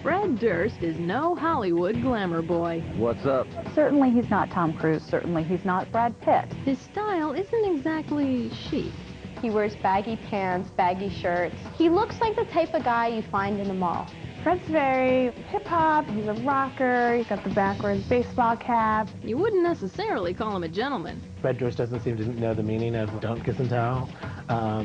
Fred Durst is no Hollywood glamour boy. What's up? Certainly he's not Tom Cruise. Certainly he's not Brad Pitt. His style isn't exactly chic. He wears baggy pants, baggy shirts. He looks like the type of guy you find in the mall. Fred's very hip-hop, he's a rocker, he's got the backwards baseball cap. You wouldn't necessarily call him a gentleman. Fred Durst doesn't seem to know the meaning of don't kiss and tell.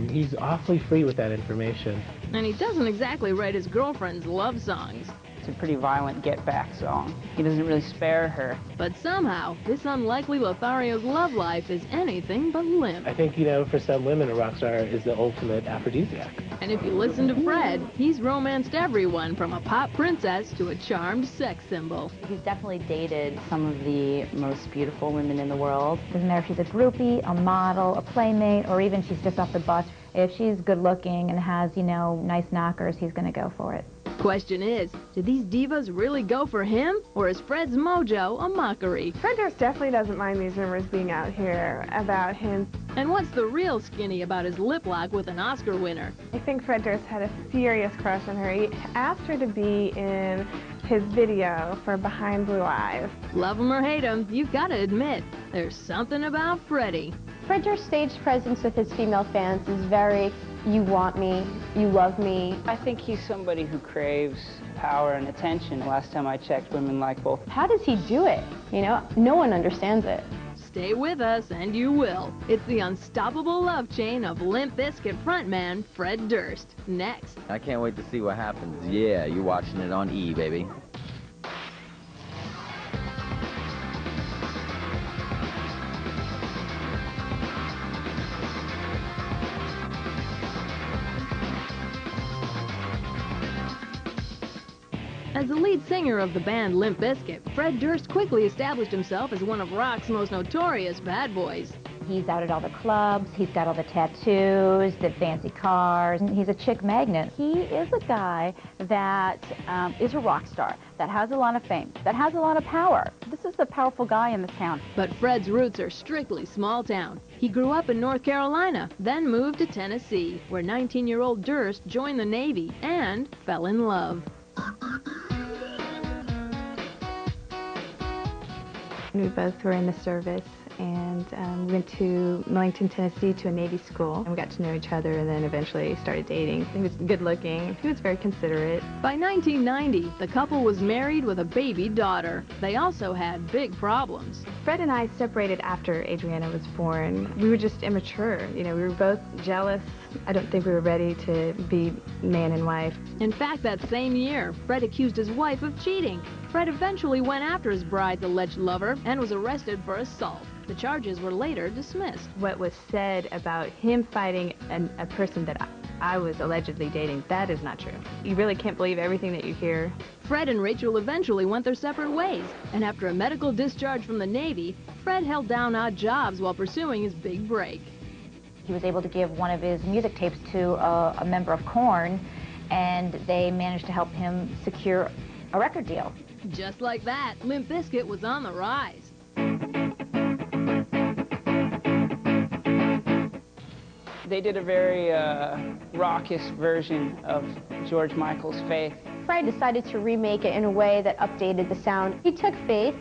He's awfully free with that information. And he doesn't exactly write his girlfriend's love songs. It's a pretty violent get-back song. He doesn't really spare her. But somehow, this unlikely Lothario's love life is anything but limp. I think, you know, for some women, a rock star is the ultimate aphrodisiac. And if you listen to Fred, he's romanced everyone from a pop princess to a charmed sex symbol. He's definitely dated some of the most beautiful women in the world. Doesn't matter if she's a groupie, a model, a playmate, or even she's just off the bus. If she's good looking and has, you know, nice knockers, he's going to go for it. Question is, do these divas really go for him, or is Fred's mojo a mockery? Fred Durst definitely doesn't mind these rumors being out here about him. And what's the real skinny about his lip lock with an Oscar winner? I think Fred Durst had a serious crush on her. He asked her to be in his video for Behind Blue Eyes. Love him or hate him, you've got to admit, there's something about Freddie. Fred Durst's stage presence with his female fans is very, you want me, you love me. I think he's somebody who craves power and attention. Last time I checked, women like both. How does he do it? You know, no one understands it. Stay with us, and you will. It's the unstoppable love chain of Limp Bizkit frontman Fred Durst. Next. I can't wait to see what happens. Yeah, you're watching it on E, baby. As the lead singer of the band Limp Bizkit, Fred Durst quickly established himself as one of rock's most notorious bad boys. He's out at all the clubs, he's got all the tattoos, the fancy cars, and he's a chick magnet. He is a guy that is a rock star, that has a lot of fame, that has a lot of power. This is a powerful guy in this town. But Fred's roots are strictly small town. He grew up in North Carolina, then moved to Tennessee, where 19-year-old Durst joined the Navy and fell in love. We both were in the service and we went to Millington, Tennessee to a Navy school. And we got to know each other and then eventually started dating. He was good looking. He was very considerate. By 1990, the couple was married with a baby daughter. They also had big problems. Fred and I separated after Adriana was born. We were just immature. You know, we were both jealous. I don't think we were ready to be man and wife. In fact, that same year, Fred accused his wife of cheating. Fred eventually went after his bride's alleged lover and was arrested for assault. The charges were later dismissed. What was said about him fighting a person that I was allegedly dating, that is not true. You really can't believe everything that you hear. Fred and Rachel eventually went their separate ways, and after a medical discharge from the Navy, Fred held down odd jobs while pursuing his big break. He was able to give one of his music tapes to a member of Korn, and they managed to help him secure a record deal. Just like that, Limp Bizkit was on the rise. They did a very raucous version of George Michael's Faith. Fred decided to remake it in a way that updated the sound. He took Faith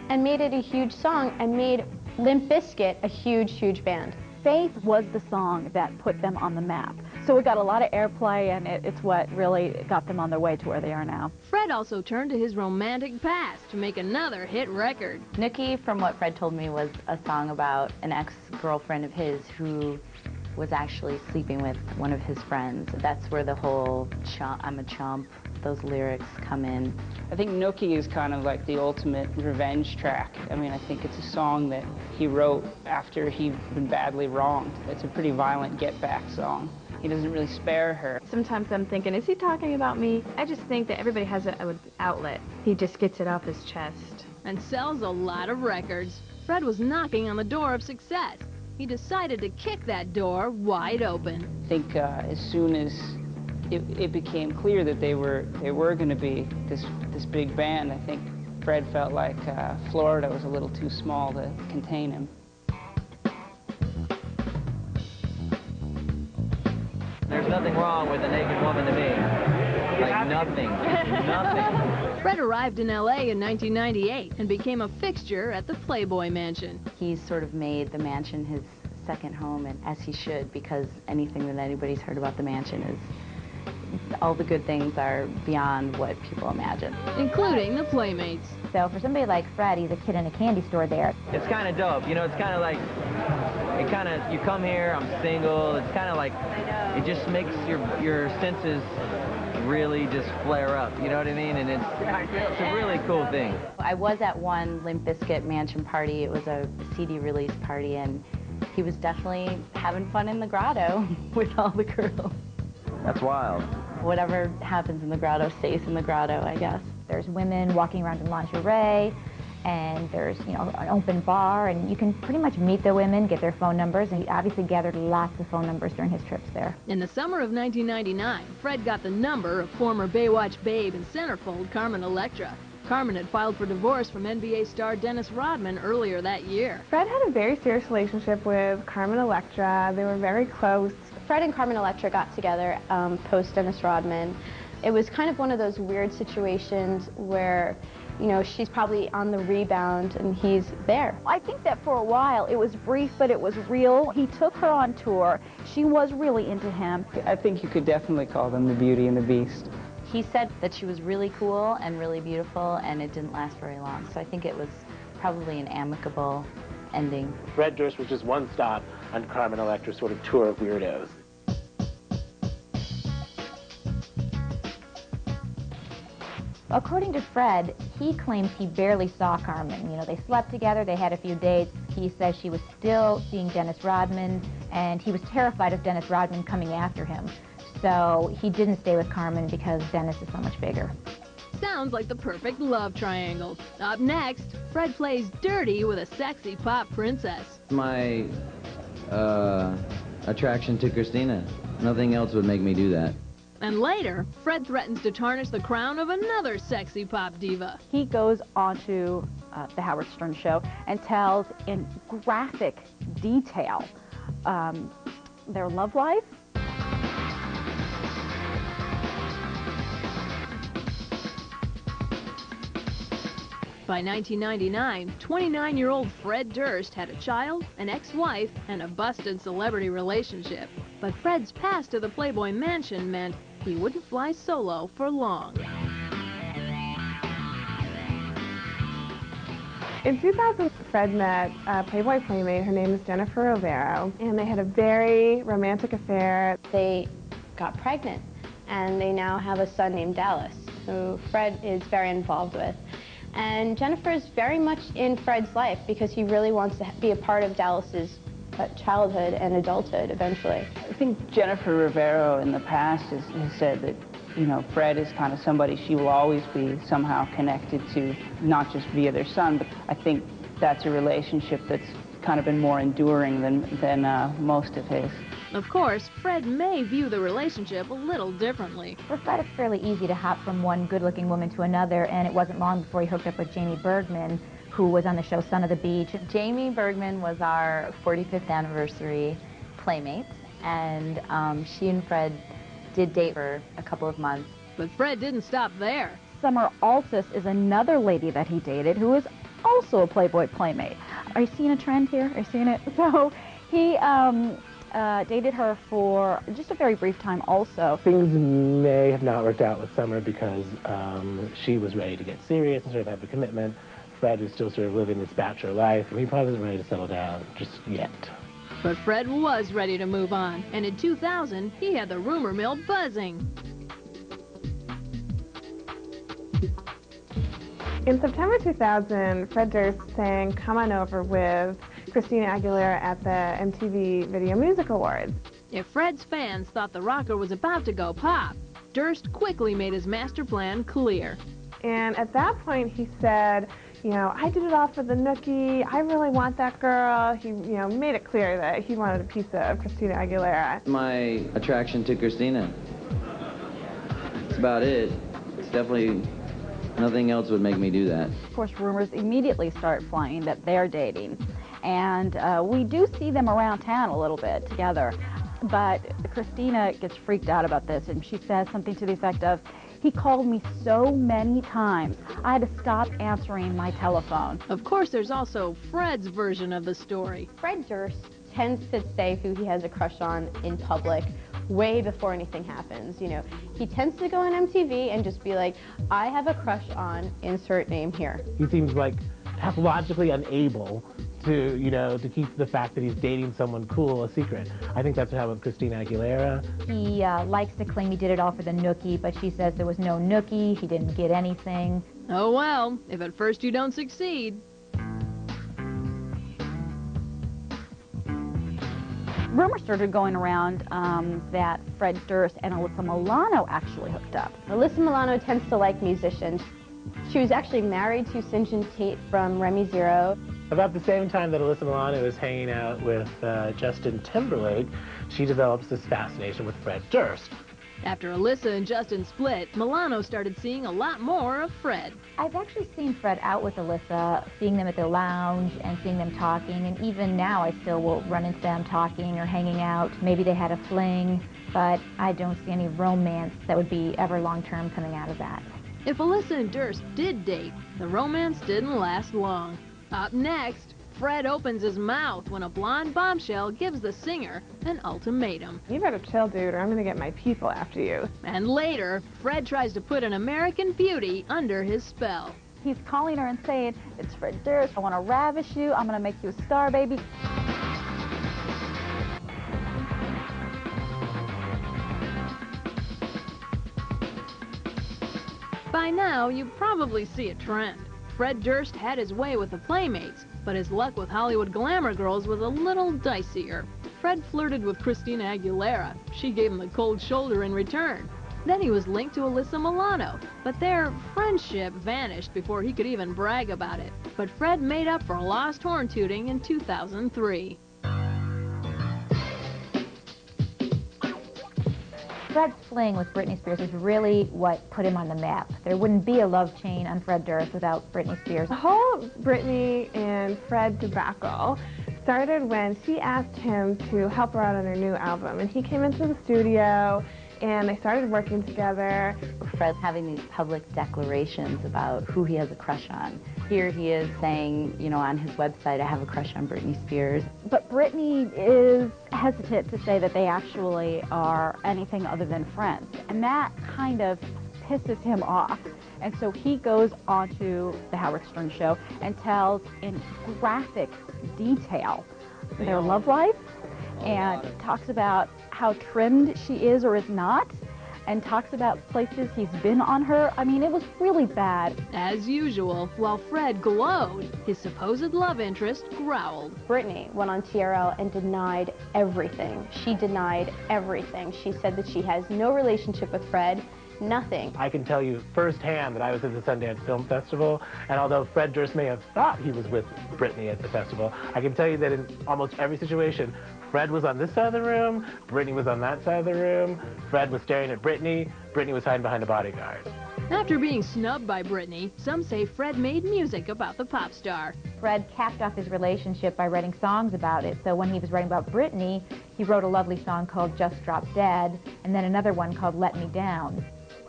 and made it a huge song and made Limp Bizkit a huge, huge band. Faith was the song that put them on the map. So it got a lot of airplay, and it's what really got them on their way to where they are now. Fred also turned to his romantic past to make another hit record. Nookie, from what Fred told me, was a song about an ex-girlfriend of his who was actually sleeping with one of his friends. That's where the whole I'm a chump, those lyrics come in. I think Nookie is kind of like the ultimate revenge track. I mean, I think it's a song that he wrote after he'd been badly wronged. It's a pretty violent get-back song. He doesn't really spare her. Sometimes I'm thinking, is he talking about me? I just think that everybody has an outlet. He just gets it off his chest. And sells a lot of records. Fred was knocking on the door of success. He decided to kick that door wide open. I think as soon as it became clear that they were going to be this big band, I think Fred felt like Florida was a little too small to contain him. There's nothing wrong with a naked woman to me. Like nothing. Nothing. Fred arrived in L.A. in 1998 and became a fixture at the Playboy Mansion. He's sort of made the mansion his second home, and as he should, because anything that anybody's heard about the mansion is, all the good things are beyond what people imagine. Including the Playmates. So for somebody like Fred, he's a kid in a candy store there. It's kind of dope. You know, it's kind of like, you come here, I'm single. It's kind of like, it just makes your senses really just flare up. You know what I mean? And it's a really cool thing. I was at one Limp Bizkit mansion party. It was a CD release party, and he was definitely having fun in the grotto with all the girls. That's wild. Whatever happens in the grotto stays in the grotto, I guess. There's women walking around in lingerie, and there's, you know, an open bar, and you can pretty much meet the women, get their phone numbers, and he obviously gathered lots of phone numbers during his trips there. In the summer of 1999, Fred got the number of former Baywatch babe and centerfold Carmen Electra. Carmen had filed for divorce from NBA star Dennis Rodman earlier that year. Fred had a very serious relationship with Carmen Electra. They were very close. Fred and Carmen Electra got together post Dennis Rodman. It was kind of one of those weird situations where, you know, she's probably on the rebound and he's there. I think that for a while it was brief, but it was real. He took her on tour. She was really into him. I think you could definitely call them the Beauty and the Beast. He said that she was really cool and really beautiful, and it didn't last very long. So I think it was probably an amicable ending. Fred Durst was just one stop on Carmen Electra's sort of tour of weirdos. According to Fred, he claims he barely saw Carmen. You know, they slept together, they had a few dates. He says she was still seeing Dennis Rodman, and he was terrified of Dennis Rodman coming after him. So he didn't stay with Carmen because Dennis is so much bigger. Sounds like the perfect love triangle. Up next, Fred plays dirty with a sexy pop princess. My attraction to Christina. Nothing else would make me do that. And later, Fred threatens to tarnish the crown of another sexy pop diva. He goes onto the Howard Stern show and tells in graphic detail their love life. By 1999, 29-year-old Fred Durst had a child, an ex-wife, and a busted celebrity relationship. But Fred's pass to the Playboy Mansion meant he wouldn't fly solo for long. In 2000, Fred met a Playboy playmate. Her name is Jennifer Rivero, and they had a very romantic affair. They got pregnant, and they now have a son named Dallas, who Fred is very involved with. And Jennifer is very much in Fred's life because he really wants to be a part of Dallas's childhood and adulthood eventually. I think Jennifer Rivero in the past has said that, you know, Fred is kind of somebody she will always be somehow connected to, not just via their son, but I think that's a relationship that's kind of been more enduring than most of his. Of course, Fred may view the relationship a little differently. For Fred, it's fairly easy to hop from one good-looking woman to another, and it wasn't long before he hooked up with Jamie Bergman, who was on the show Son of the Beach. Jamie Bergman was our 45th anniversary Playmates, and she and Fred did date for a couple of months. But Fred didn't stop there. Summer Altus is another lady that he dated who is also a Playboy Playmate. Are you seeing a trend here? Are you seeing it? So he dated her for just a very brief time also. Things may have not worked out with Summer because she was ready to get serious and sort of have a commitment. Fred is still sort of living this bachelor life, and he probably isn't ready to settle down just yet. But Fred was ready to move on, and in 2000, he had the rumor mill buzzing. In September 2000, Fred Durst sang Come On Over with Christina Aguilera at the MTV Video Music Awards. If Fred's fans thought the rocker was about to go pop, Durst quickly made his master plan clear. And at that point, he said, you know, I did it all for the nookie. I really want that girl. He, you know, made it clear that he wanted a piece of Christina Aguilera. My attraction to Christina. That's about it. It's definitely, nothing else would make me do that. Of course, rumors immediately start flying that they're dating. And we do see them around town a little bit together. But Christina gets freaked out about this, and she says something to the effect of, He called me so many times, I had to stop answering my telephone. Of course, there's also Fred's version of the story. Fred Durst tends to say who he has a crush on in public way before anything happens. You know, he tends to go on MTV and just be like, I have a crush on insert name here. He seems like pathologically unable to, to keep the fact that he's dating someone cool a secret. I think that's what happened with Christina Aguilera. He likes to claim he did it all for the nookie, but she says there was no nookie, he didn't get anything. Oh well, if at first you don't succeed. Rumors started going around that Fred Durst and Alyssa Milano actually hooked up. Alyssa Milano tends to like musicians. She was actually married to St. John Tate from Remy Zero. About the same time that Alyssa Milano is hanging out with Justin Timberlake, she develops this fascination with Fred Durst. After Alyssa and Justin split, Milano started seeing a lot more of Fred. I've actually seen Fred out with Alyssa, seeing them at the lounge and seeing them talking, and even now I still will run into them talking or hanging out. Maybe they had a fling, but I don't see any romance that would be ever long-term coming out of that. If Alyssa and Durst did date, the romance didn't last long. Up next, Fred opens his mouth when a blonde bombshell gives the singer an ultimatum. You better chill, dude, or I'm gonna get my people after you. And later, Fred tries to put an American beauty under his spell. He's calling her and saying, it's Fred Durst, I want to ravish you, I'm going to make you a star, baby. By now, you probably see a trend. Fred Durst had his way with the Playmates, but his luck with Hollywood glamour girls was a little dicier. Fred flirted with Christina Aguilera. She gave him the cold shoulder in return. Then he was linked to Alyssa Milano, but their friendship vanished before he could even brag about it. But Fred made up for lost horn tooting in 2003. Fred's fling with Britney Spears is really what put him on the map. There wouldn't be a love chain on Fred Durst without Britney Spears. The whole Britney and Fred debacle started when she asked him to help her out on her new album, and he came into the studio and they started working together. Fred's having these public declarations about who he has a crush on. Here he is saying, you know, on his website, I have a crush on Britney Spears. But Britney is hesitant to say that they actually are anything other than friends. And that kind of pisses him off. And so he goes onto the Howard Stern show and tells in graphic detail their love life and talks about how trimmed she is or is not, and talks about places he's been on her. I mean, it was really bad. As usual, while Fred glowed, his supposed love interest growled. Britney went on TRL and denied everything. She denied everything. She said that she has no relationship with Fred, nothing. I can tell you firsthand that I was at the Sundance Film Festival, and although Fred Durst may have thought he was with Britney at the festival, I can tell you that in almost every situation, Fred was on this side of the room, Britney was on that side of the room, Fred was staring at Britney, Britney was hiding behind a bodyguard. After being snubbed by Britney, some say Fred made music about the pop star. Fred capped off his relationship by writing songs about it. So when he was writing about Britney, he wrote a lovely song called Just Drop Dead, and then another one called Let Me Down.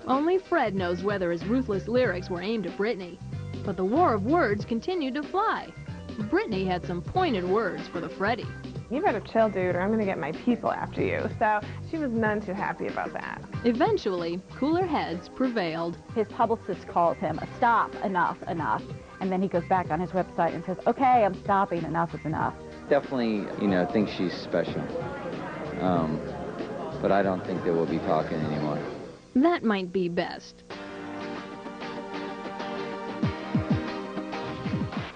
Only Fred knows whether his ruthless lyrics were aimed at Britney. But the war of words continued to fly. Britney had some pointed words for the Freddie. You better chill, dude, or I'm gonna get my people after you. So she was none too happy about that. Eventually, cooler heads prevailed. His publicist calls him, stop, enough, enough. And then he goes back on his website and says, okay, I'm stopping, enough is enough. Definitely, think she's special. But I don't think that we'll be talking anymore. That might be best.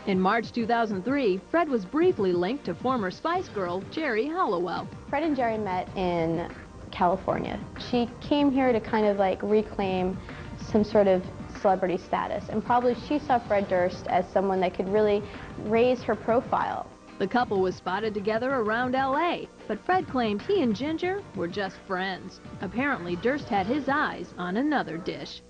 In March 2003, Fred was briefly linked to former Spice Girl Jerry Halliwell. Fred and Jerry met in California. She came here to kind of like reclaim some sort of celebrity status, and probably she saw Fred Durst as someone that could really raise her profile. The couple was spotted together around LA, but Fred claimed he and Ginger were just friends. Apparently, Durst had his eyes on another dish.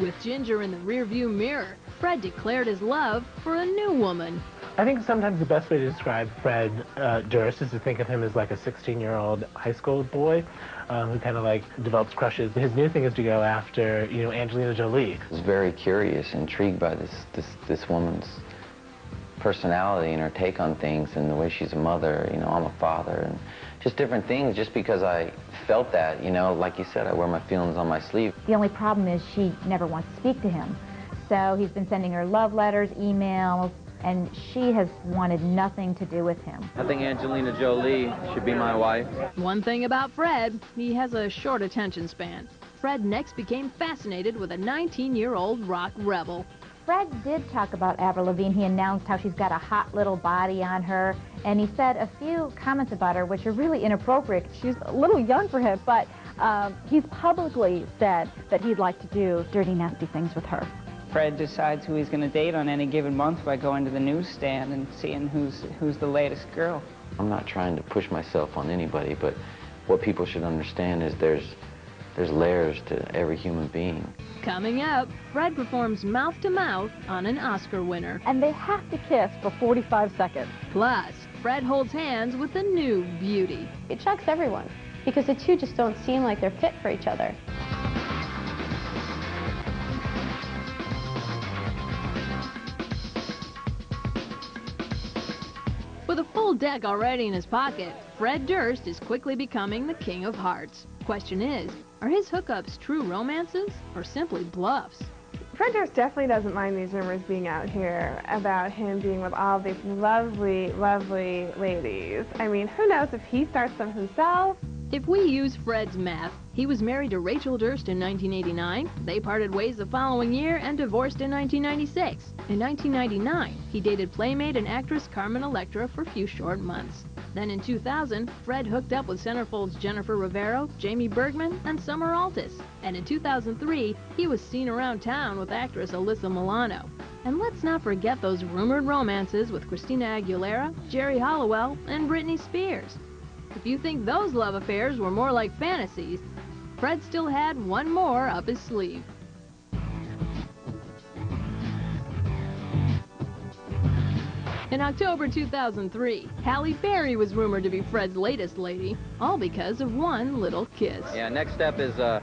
With Ginger in the rearview mirror, Fred declared his love for a new woman. I think sometimes the best way to describe Fred Durst is to think of him as like a 16-year-old high school boy who kind of like develops crushes. His new thing is to go after, you know, Angelina Jolie. I was very curious, intrigued by this woman's personality and her take on things and the way she's a mother, you know, I'm a father, and just different things, just because I felt that, you know, like you said, I wear my feelings on my sleeve. The only problem is she never wants to speak to him. So he's been sending her love letters, emails, and she has wanted nothing to do with him. I think Angelina Jolie should be my wife. One thing about Fred, he has a short attention span. Fred next became fascinated with a 19-year-old rock rebel. Fred did talk about Avril Lavigne. He announced how she's got a hot little body on her, and he said a few comments about her which are really inappropriate. She's a little young for him, but he's publicly said that he'd like to do dirty, nasty things with her. Fred decides who he's going to date on any given month by going to the newsstand and seeing who's the latest girl. I'm not trying to push myself on anybody, but what people should understand is there's layers to every human being. Coming up, Fred performs mouth-to-mouth on an Oscar winner. And they have to kiss for 45 seconds. Plus, Fred holds hands with a new beauty. It shocks everyone because the two just don't seem like they're fit for each other. With a full deck already in his pocket, Fred Durst is quickly becoming the king of hearts. Question is, are his hookups true romances or simply bluffs? Fred Durst definitely doesn't mind these rumors being out here about him being with all these lovely, lovely ladies. I mean, who knows if he starts them himself? If we use Fred's math, he was married to Rachel Durst in 1989, they parted ways the following year and divorced in 1996. In 1999, he dated playmate and actress Carmen Electra for a few short months. Then in 2000, Fred hooked up with Centerfold's Jennifer Rivero, Jamie Bergman, and Summer Altus. And in 2003, he was seen around town with actress Alyssa Milano. And let's not forget those rumored romances with Christina Aguilera, Jerry Halliwell, and Britney Spears. If you think those love affairs were more like fantasies, Fred still had one more up his sleeve. In October 2003, Halle Berry was rumored to be Fred's latest lady, all because of one little kiss. Yeah, next step is a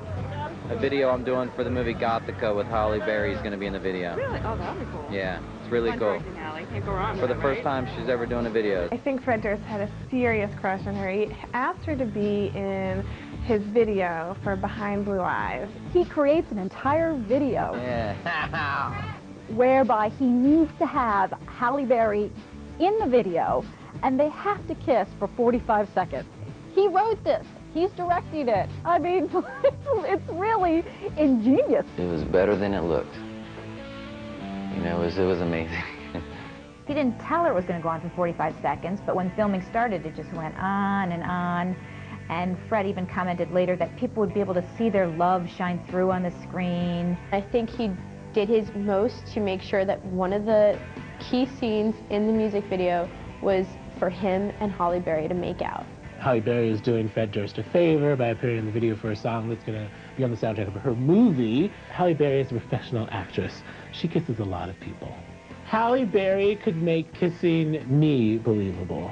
video I'm doing for the movie Gothica with Halle Berry. Is going to be in the video. Really? Oh, that'd be cool. Yeah, it's really cool. Can't go wrong For the first time she's ever doing a video. I think Fred Durst had a serious crush on her. He asked her to be in his video for Behind Blue Eyes. He creates an entire video Yeah. whereby he needs to have Halle Berry in the video, and they have to kiss for 45 seconds. He wrote this. He's directing it. I mean, it's really ingenious. It was better than it looked. You know, it was amazing. He didn't tell her it was going to go on for 45 seconds, but when filming started, it just went on and on. And Fred even commented later that people would be able to see their love shine through on the screen. I think he did his most to make sure that one of the key scenes in the music video was for him and Halle Berry to make out. Halle Berry is doing Fred Durst a favor by appearing in the video for a song that's going to be on the soundtrack of her movie. Halle Berry is a professional actress. She kisses a lot of people. Halle Berry could make kissing me believable.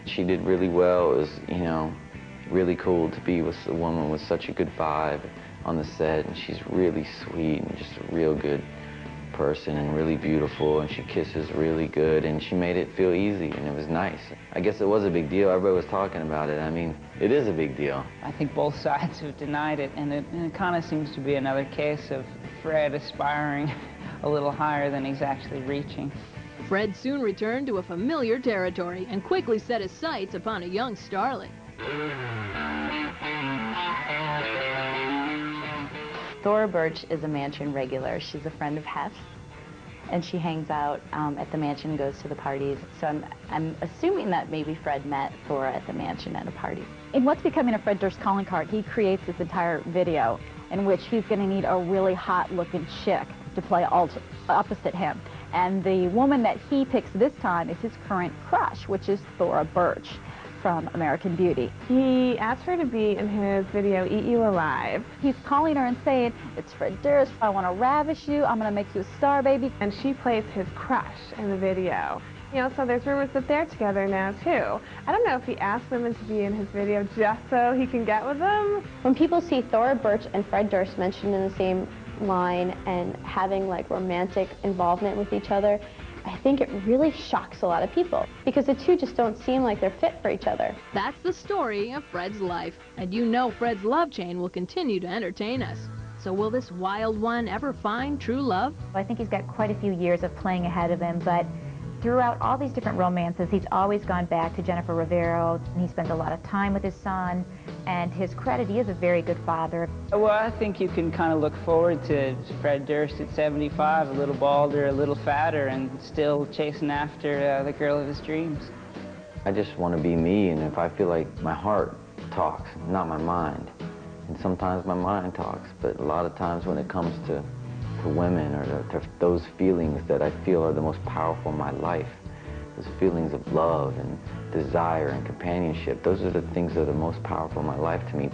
She did really well. It was, you know, really cool to be with a woman with such a good vibe on the set, and she's really sweet and just a real good person and really beautiful, and she kisses really good, and she made it feel easy, and it was nice. I guess it was a big deal. Everybody was talking about it. I mean, it is a big deal. I think both sides have denied it, and it kind of seems to be another case of Fred aspiring a little higher than he's actually reaching. Fred soon returned to a familiar territory and quickly set his sights upon a young starlet. Thora Birch is a mansion regular. She's a friend of Hef's, and she hangs out at the mansion, goes to the parties. So I'm assuming that maybe Fred met Thora at the mansion at a party. In what's becoming a Fred Durst calling card, he creates this entire video in which he's going to need a really hot-looking chick to play opposite him. And the woman that he picks this time is his current crush, which is Thora Birch from American Beauty. He asked her to be in his video, Eat You Alive. He's calling her and saying, "It's Fred Durst, I want to ravish you, I'm going to make you a star, baby." And she plays his crush in the video. You know, so there's rumors that they're together now, too. I don't know if he asked women to be in his video just so he can get with them. When people see Thora Birch and Fred Durst mentioned in the same line and having like romantic involvement with each other, I think it really shocks a lot of people because the two just don't seem like they're fit for each other. That's the story of Fred's life, and you know Fred's love chain will continue to entertain us. So will this wild one ever find true love? I think he's got quite a few years of playing ahead of him, but throughout all these different romances, he's always gone back to Jennifer Rivero, and he spends a lot of time with his son, and to his credit, he is a very good father. Well, I think you can kind of look forward to Fred Durst at 75, a little balder, a little fatter, and still chasing after the girl of his dreams. I just want to be me, and if I feel like my heart talks, not my mind. And sometimes my mind talks, but a lot of times when it comes to women or to those feelings that I feel are the most powerful in my life, those feelings of love and desire and companionship, those are the things that are the most powerful in my life to me.